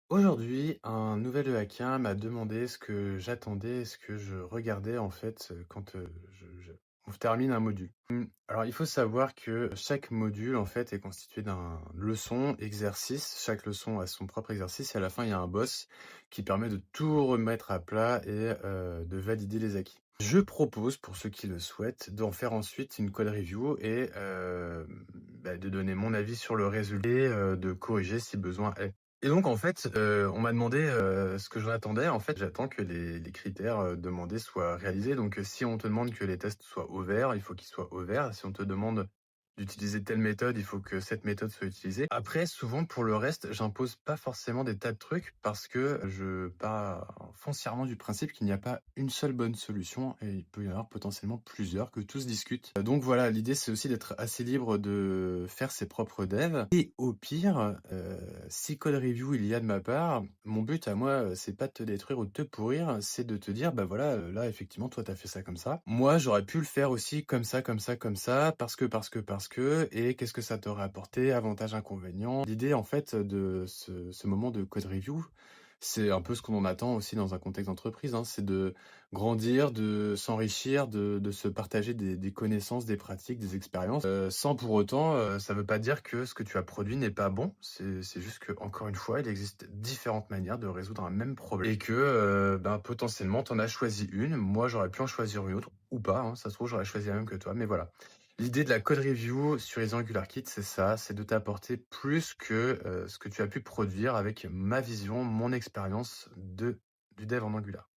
Aujourd'hui, un nouvel EAKien m'a demandé ce que j'attendais, ce que je regardais en fait, quand, on termine un module. Alors il faut savoir que chaque module en fait est constitué d'un leçon, exercice. Chaque leçon a son propre exercice et à la fin il y a un boss qui permet de tout remettre à plat et de valider les acquis. Je propose, pour ceux qui le souhaitent, d'en faire ensuite une code review et de donner mon avis sur le résultat et de corriger si besoin est. Et donc en fait, on m'a demandé, ce que j'en attendais. En fait, j'attends que les critères, demandés soient réalisés. Donc, si on te demande que les tests soient au vert, il faut qu'ils soient au vert. Si on te demande d'utiliser telle méthode, il faut que cette méthode soit utilisée. Après, souvent pour le reste, j'impose pas forcément des tas de trucs parce que je pars foncièrement du principe qu'il n'y a pas une seule bonne solution et il peut y en avoir potentiellement plusieurs, que tout se discute. Donc voilà, l'idée c'est aussi d'être assez libre de faire ses propres devs et au pire, si code review il y a de ma part, mon but à moi, c'est pas de te détruire ou de te pourrir, c'est de te dire: «Bah voilà, là effectivement toi t'as fait ça comme ça. Moi j'aurais pu le faire aussi comme ça, comme ça, comme ça, parce que et qu'est-ce que ça t'aurait apporté? Avantages, inconvénients». L'idée en fait de ce moment de code review, c'est un peu ce qu'on en attend aussi dans un contexte d'entreprise, hein. C'est de grandir, de s'enrichir, de se partager des connaissances, des pratiques, des expériences, sans pour autant, ça veut pas dire que ce que tu as produit n'est pas bon. C'est juste que encore une fois, il existe différentes manières de résoudre un même problème et que, potentiellement, tu en as choisi une. Moi, j'aurais pu en choisir une autre ou pas, hein. Ça se trouve, j'aurais choisi la même que toi, mais voilà. L'idée de la code review sur les AngularKit, c'est ça, c'est de t'apporter plus que, ce que tu as pu produire avec ma vision, mon expérience du dev en Angular.